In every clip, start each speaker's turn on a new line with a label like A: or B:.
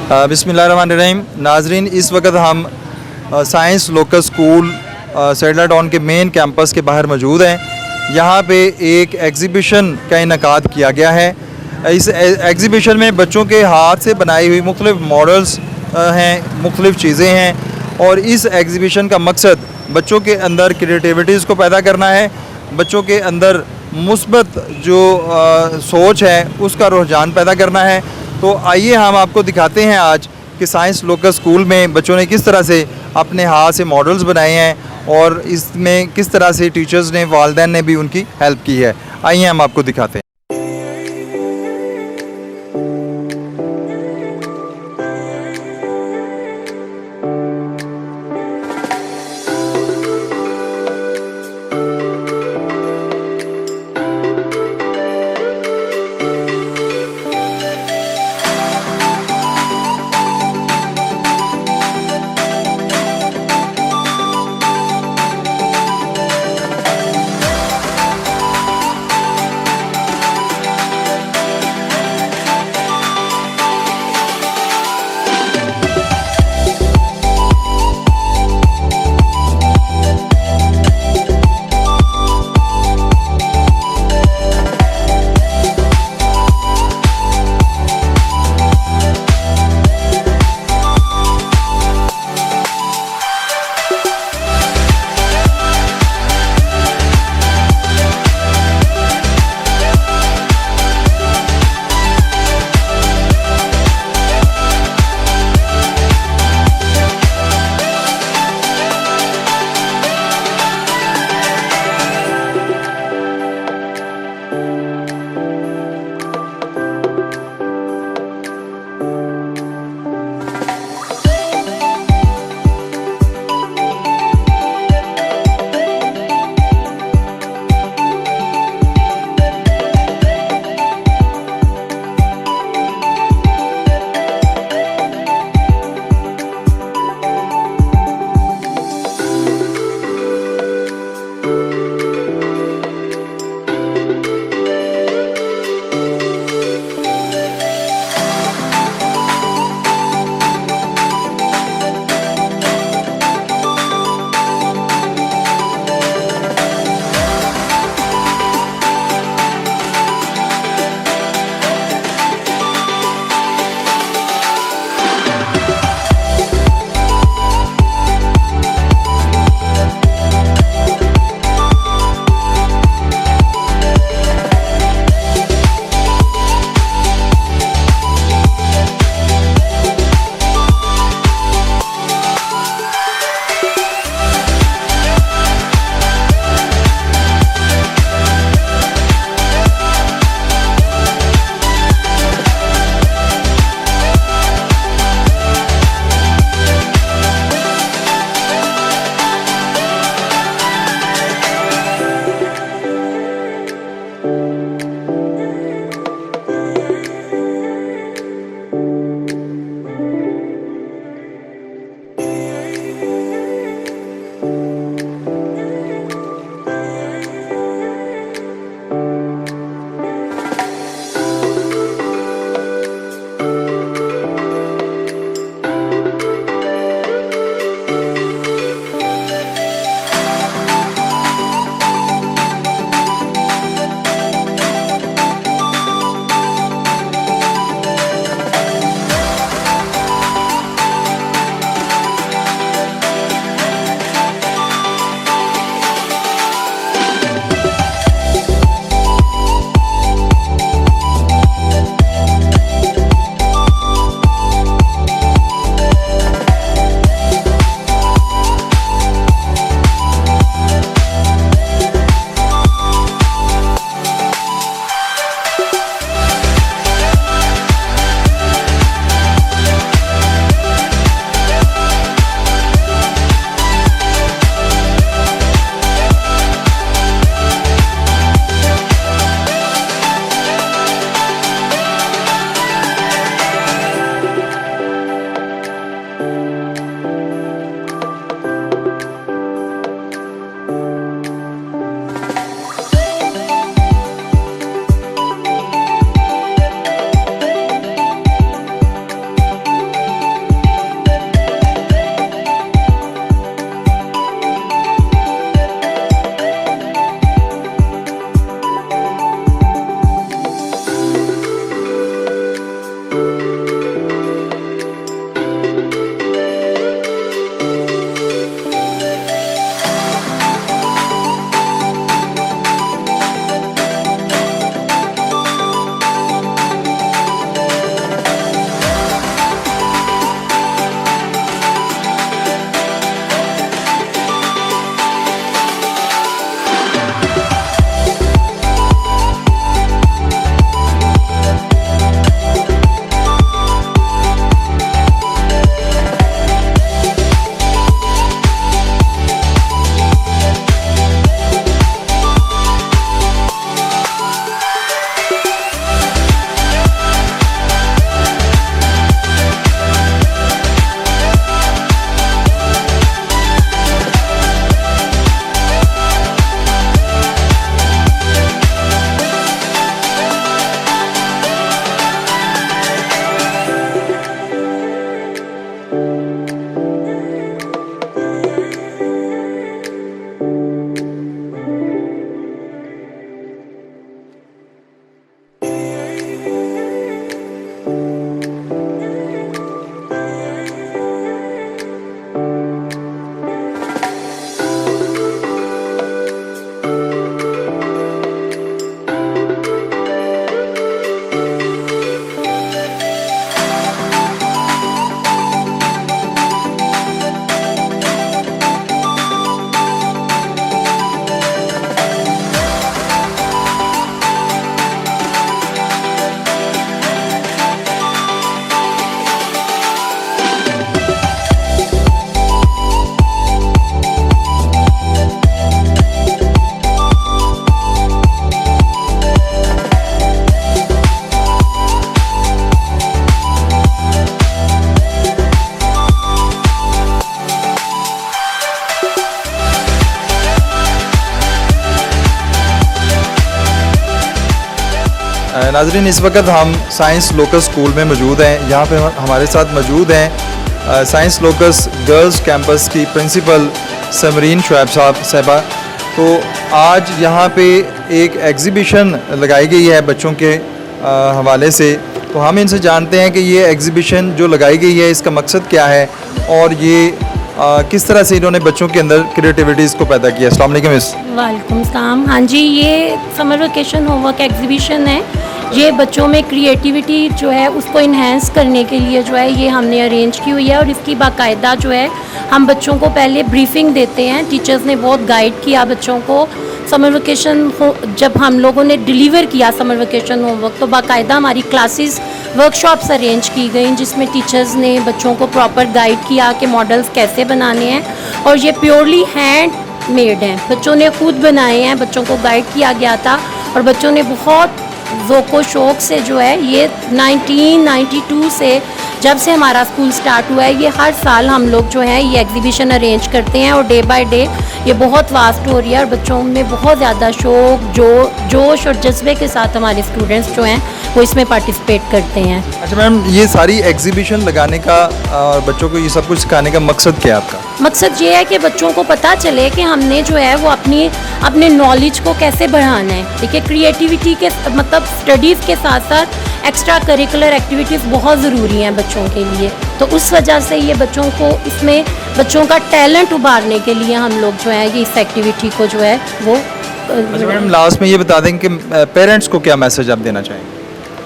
A: बिस्मिल्लाहिर्रहमानिर्रहीम। नाजरीन, इस वक्त हम साइंस लोकल स्कूल सेडला टाउन के मेन कैंपस के बाहर मौजूद हैं। यहाँ पे एक एग्ज़िबिशन का इनकाद किया गया है। इस एग्ज़िबिशन में बच्चों के हाथ से बनाई हुई मुख्तलिफ़ मॉडल्स हैं, मुख्तलिफ़ चीज़ें हैं और इस एग्ज़िबिशन का मकसद बच्चों के अंदर क्रिएटिविटीज़ को पैदा करना है, बच्चों के अंदर मुस्बत जो सोच है उसका रुझान पैदा करना है। तो आइए हम आपको दिखाते हैं आज कि साइंस लोकल स्कूल में बच्चों ने किस तरह से अपने हाथ से मॉडल्स बनाए हैं और इसमें किस तरह से टीचर्स ने, वालिदैन ने भी उनकी हेल्प की है। आइए हम आपको दिखाते हैं। नाज़रीन, इस वक्त हम साइंस लोकस स्कूल में मौजूद हैं। यहाँ पे हमारे साथ मौजूद हैं साइंस लोकस गर्ल्स कैंपस की प्रिंसिपल समरीन शुएब साहबा। तो आज यहाँ पे एक एग्ज़िबिशन लगाई गई है बच्चों के हवाले से। तो हम इनसे जानते हैं कि ये एग्ज़िबिशन जो लगाई गई है इसका मकसद क्या है और ये किस तरह से इन्होंने बच्चों के अंदर क्रिएटिविटीज़ को पैदा किया। अस्सलाम वालेकुम मिस।
B: वालेकुम सलाम। हाँ जी, ये समर वेकेशन होमवर्क एग्जीबिशन है। ये बच्चों में क्रिएटिविटी जो है उसको इन्हेंस करने के लिए जो है ये हमने अरेंज की हुई है। और इसकी बाकायदा जो है हम बच्चों को पहले ब्रीफिंग देते हैं। टीचर्स ने बहुत गाइड किया बच्चों को। समर वेकेशन जब हम लोगों ने डिलीवर किया समर वेकेशन होमवर्क, तो बाकायदा हमारी क्लासेस वर्कशॉप्स अरेंज की गई जिसमें टीचर्स ने बच्चों को प्रॉपर गाइड किया कि मॉडल्स कैसे बनाने हैं। और ये प्योरली हैंड मेड हैं, बच्चों ने खुद बनाए हैं। बच्चों को गाइड किया गया था और बच्चों ने बहुत ज़ोको शौक़ से जो है ये 1992 से जब से हमारा स्कूल स्टार्ट हुआ है, ये हर साल हम लोग जो है ये एग्जीबिशन अरेंज करते हैं। और डे बाय डे ये बहुत वास्ट हो रही है और बच्चों में बहुत ज़्यादा शौक़, जोश और जज्बे के साथ हमारे स्टूडेंट्स जो हैं वो इसमें पार्टिसिपेट करते हैं।
A: अच्छा मैम, ये सारी एग्जीबिशन लगाने का और बच्चों को ये सब कुछ सिखाने का मकसद क्या है आपका?
B: मकसद ये है कि बच्चों को पता चले कि हमने जो है वो अपने नॉलेज को कैसे बढ़ाना है। देखिए, क्रिएटिविटी के मतलब स्टडीज़ के साथ साथ एक्स्ट्रा करिकुलर एक्टिविटीज़ बहुत ज़रूरी हैं बच्चों के लिए। तो उस वजह से ये बच्चों को इसमें बच्चों का टैलेंट उभारने के लिए हम लोग जो है ये इस एक्टिविटी को जो है वो।
A: अच्छा मैडम, लास्ट में ये बता दें कि पेरेंट्स को क्या मैसेज आप देना चाहेंगे?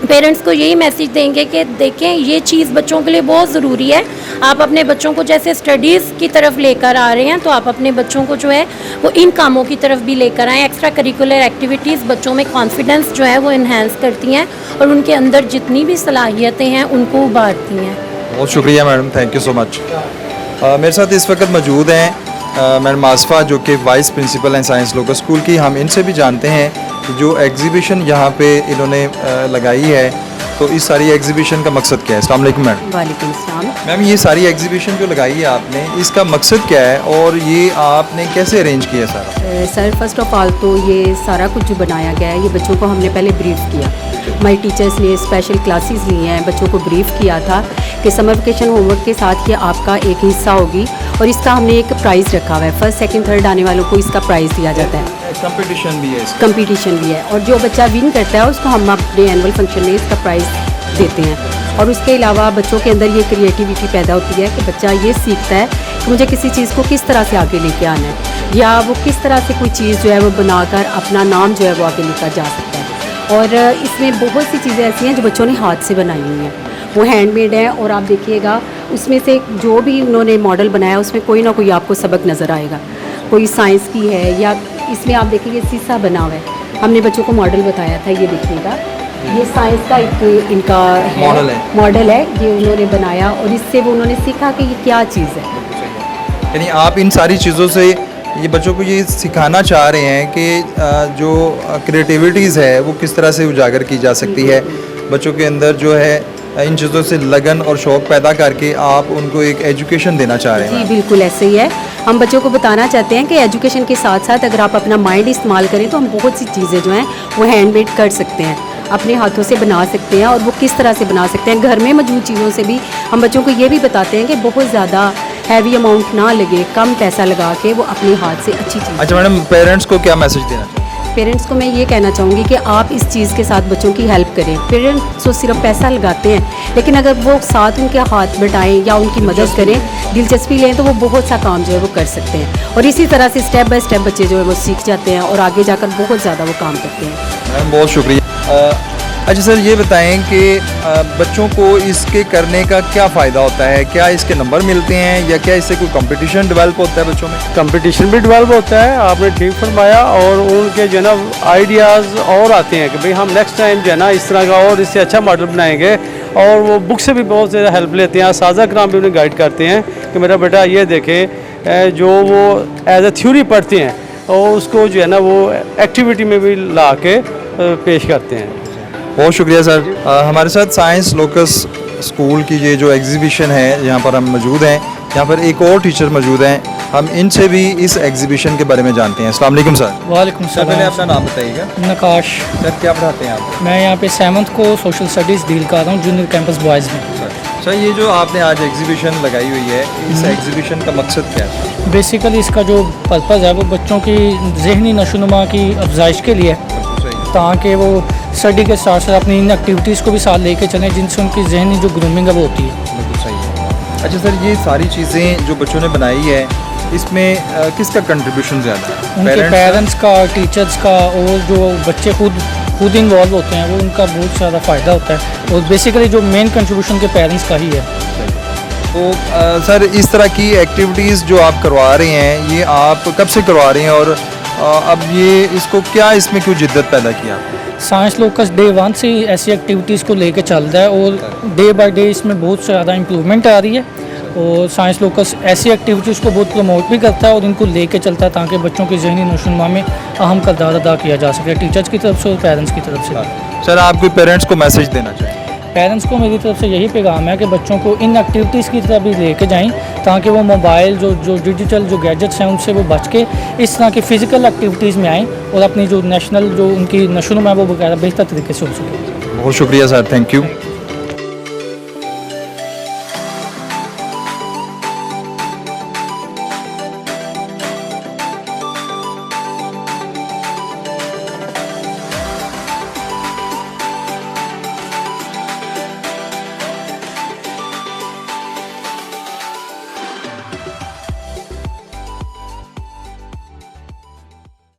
B: पेरेंट्स को यही मैसेज देंगे कि देखें, ये चीज़ बच्चों के लिए बहुत ज़रूरी है। आप अपने बच्चों को जैसे स्टडीज़ की तरफ लेकर आ रहे हैं, तो आप अपने बच्चों को जो है वो इन कामों की तरफ भी लेकर आएँ। एक्स्ट्रा करिकुलर एक्टिविटीज़ बच्चों में कॉन्फिडेंस जो है वो इन्हेंस करती हैं और उनके अंदर जितनी भी सलाहियतें हैं उनको उभारती हैं।
A: बहुत शुक्रिया madam, thank you so much. मेरे साथ इस वक्त मौजूद हैं मैडम आसफ़ा, जो कि वाइस प्रिंसिपल हैं साइंस लोकस स्कूल की। हम इनसे भी जानते हैं कि जो एग्जीबिशन यहाँ पे इन्होंने लगाई है, तो इस सारी एग्जीबिशन का मकसद क्या है? अस्सलाम वालेकुम मैडम।
C: वालेकुम सलाम।
A: मैम, ये सारी एग्जीबिशन जो लगाई है आपने, इसका मकसद क्या है और ये आपने कैसे अरेंज किया सारा?
C: सर, फर्स्ट ऑफ ऑल तो ये सारा कुछ जो बनाया गया है, ये बच्चों को हमने पहले ब्रीफ किया। हमारे टीचर्स ने स्पेशल क्लासेस ली हैं, बच्चों को ब्रीफ किया था कि समर वेकेशन होमवर्क के साथ ये आपका एक हिस्सा होगी और इसका हमने एक प्राइज़ रखा हुआ है। फर्स्ट सेकंड थर्ड आने वालों को इसका प्राइज़ दिया जाता है।
A: कंपटीशन भी है इसका?
C: कंपटीशन भी है और जो बच्चा विन करता है उसको हम अपने एनुअल फंक्शन में इसका प्राइज़ देते हैं। और उसके अलावा बच्चों के अंदर ये क्रिएटिविटी पैदा होती है कि बच्चा ये सीखता है कि मुझे किसी चीज़ को किस तरह से आगे लेके आना है, या वो किस तरह से कोई चीज़ जो है वो बनाकर अपना नाम जो है वो आगे लेकर जा सकता है। और इसमें बहुत सी चीज़ें ऐसी हैं जो बच्चों ने हाथ से बनाई हुई हैं, वो हैंडमेड है। और आप देखिएगा उसमें से जो भी उन्होंने मॉडल बनाया उसमें कोई ना कोई आपको सबक नज़र आएगा। कोई साइंस की है, या इसमें आप देखिए शीशा बना हुआ है। हमने बच्चों को मॉडल बताया था, ये देखिएगा, ये साइंस का एक इनका मॉडल है, ये उन्होंने बनाया और इससे वो उन्होंने सीखा कि ये क्या चीज़ है।
A: यानी आप इन सारी चीज़ों से ये बच्चों को ये सिखाना चाह रहे हैं कि जो क्रिएटिविटीज़ है वो किस तरह से उजागर की जा सकती है। बच्चों के अंदर जो है इन चीज़ों से लगन और शौक़ पैदा करके आप उनको एक एजुकेशन देना चाह रहे हैं।
C: जी बिल्कुल ऐसे ही है। हम बच्चों को बताना चाहते हैं कि एजुकेशन के साथ साथ अगर आप अपना माइंड इस्तेमाल करें तो हम बहुत सी चीज़ें जो हैं वो हैंडमेड कर सकते हैं, अपने हाथों से बना सकते हैं। और वो किस तरह से बना सकते हैं, घर में मौजूद चीज़ों से भी हम बच्चों को ये भी बताते हैं कि बहुत ज़्यादा हैवी अमाउंट ना लगे, कम पैसा लगा के वो अपने हाथ से अच्छी चीज़।
A: अच्छा मैडम, पेरेंट्स को क्या मैसेज देना चाहिए?
C: पेरेंट्स को मैं ये कहना चाहूँगी कि आप इस चीज़ के साथ बच्चों की हेल्प करें। पेरेंट्स तो सिर्फ पैसा लगाते हैं, लेकिन अगर वो साथ उनके हाथ बटाएं या उनकी मदद करें, दिलचस्पी लें, तो वो बहुत सा काम जो है वो कर सकते हैं। और इसी तरह से स्टेप बाय स्टेप बच्चे जो है वो सीख जाते हैं और आगे जाकर बहुत ज़्यादा वो काम करते हैं।
A: मैम बहुत शुक्रिया। अच्छा सर, ये बताएं कि बच्चों को इसके करने का क्या फ़ायदा होता है? क्या इसके नंबर मिलते हैं या क्या इससे कोई कंपटीशन डेवलप होता है बच्चों में?
D: कंपटीशन भी डेवलप होता है, आपने ठीक फरमाया। और उनके जो है ना आइडियाज़ और आते हैं कि भाई हम नेक्स्ट टाइम जो है ना इस तरह का और इससे अच्छा मॉडल बनाएंगे। और वो बुक से भी बहुत ज़्यादा हेल्प लेते हैं, साजा कराम भी उन्हें गाइड करते हैं कि मेरा बेटा ये देखे, जो वो एज ए थ्योरी पढ़ते हैं और उसको जो है ना वो एक्टिविटी में भी ला के पेश करते हैं।
A: बहुत शुक्रिया सर। हमारे साथ साइंस लोकस स्कूल की ये जो एग्जीबिशन है यहाँ पर हम मौजूद हैं। यहाँ पर एक और टीचर मौजूद हैं हम इनसे भी इस एग्जीबिशन के बारे में जानते हैं। अस्सलाम वालेकुम सर।
E: वालेकुम
A: सर पहले
E: सलाम।
A: अपना नाम बताइएगा।
E: नकाश।
A: सर क्या पढ़ाते हैं आप?
E: मैं यहाँ पे 7th को सोशल स्टडीज़ डील कर रहा हूँ जूनियर कैंपस बॉयज़ में।
A: सर ये जो आपने आज एग्जीबिशन लगाई हुई है, इस एग्जीबिशन का मकसद क्या है?
E: बेसिकली इसका जो पर्पज़ है वो बच्चों की जहनी नशोनुमा की अफजाइश के लिए है, ताकि वो स्टडी के साथ साथ अपनी इन एक्टिविटीज़ को भी साथ लेके चलें जिनसे उनकी जहनी जो ग्रूमिंग है वो होती है।
A: बिल्कुल सही है। अच्छा सर, ये सारी चीज़ें जो बच्चों ने बनाई है, इसमें किसका कंट्रीब्यूशन ज़्यादा है?
E: उनके पेरेंट्स का, टीचर्स का, और जो बच्चे खुद इन्वॉल्व होते हैं वो उनका बहुत ज़्यादा फ़ायदा होता है। और बेसिकली जो मेन कंट्रीब्यूशन के पेरेंट्स का ही है।
A: तो सर इस तरह की एक्टिविटीज़ जो आप करवा रहे हैं, ये आप कब से करवा रहे हैं और अब ये इसको क्या इसमें क्यों जिद्दत पैदा किया?
E: साइंस लोकस डे 1 से ही ऐसी एक्टिविटीज़ को लेके चल रहा है और डे बाय डे इसमें बहुत ज़्यादा इम्प्रूवमेंट आ रही है। और साइंस लोकस ऐसी एक्टिविटीज़ को बहुत प्रमोट भी करता है और इनको लेके चलता है ताकि बच्चों की जहनी नशोनुमा में अहम किरदार अदा किया जा सके, टीचर्स की तरफ से और पेरेंट्स की तरफ से।
A: सर आप कोई पेरेंट्स को मैसेज देना चाहिए?
E: पेरेंट्स को मेरी तरफ से यही पैगाम है कि बच्चों को इन एक्टिविटीज़ की तरफ भी लेके जाएं ताकि वो मोबाइल जो डिजिटल जो गैजेट्स हैं उनसे वो बच के इस तरह की फ़िज़िकल एक्टिविटीज़ में आएँ और अपनी जो नेशनल जो उनकी नशोनुमा है वो वगैरह बेहतर तरीके से हो सके।
A: बहुत शुक्रिया सर, थैंक यू।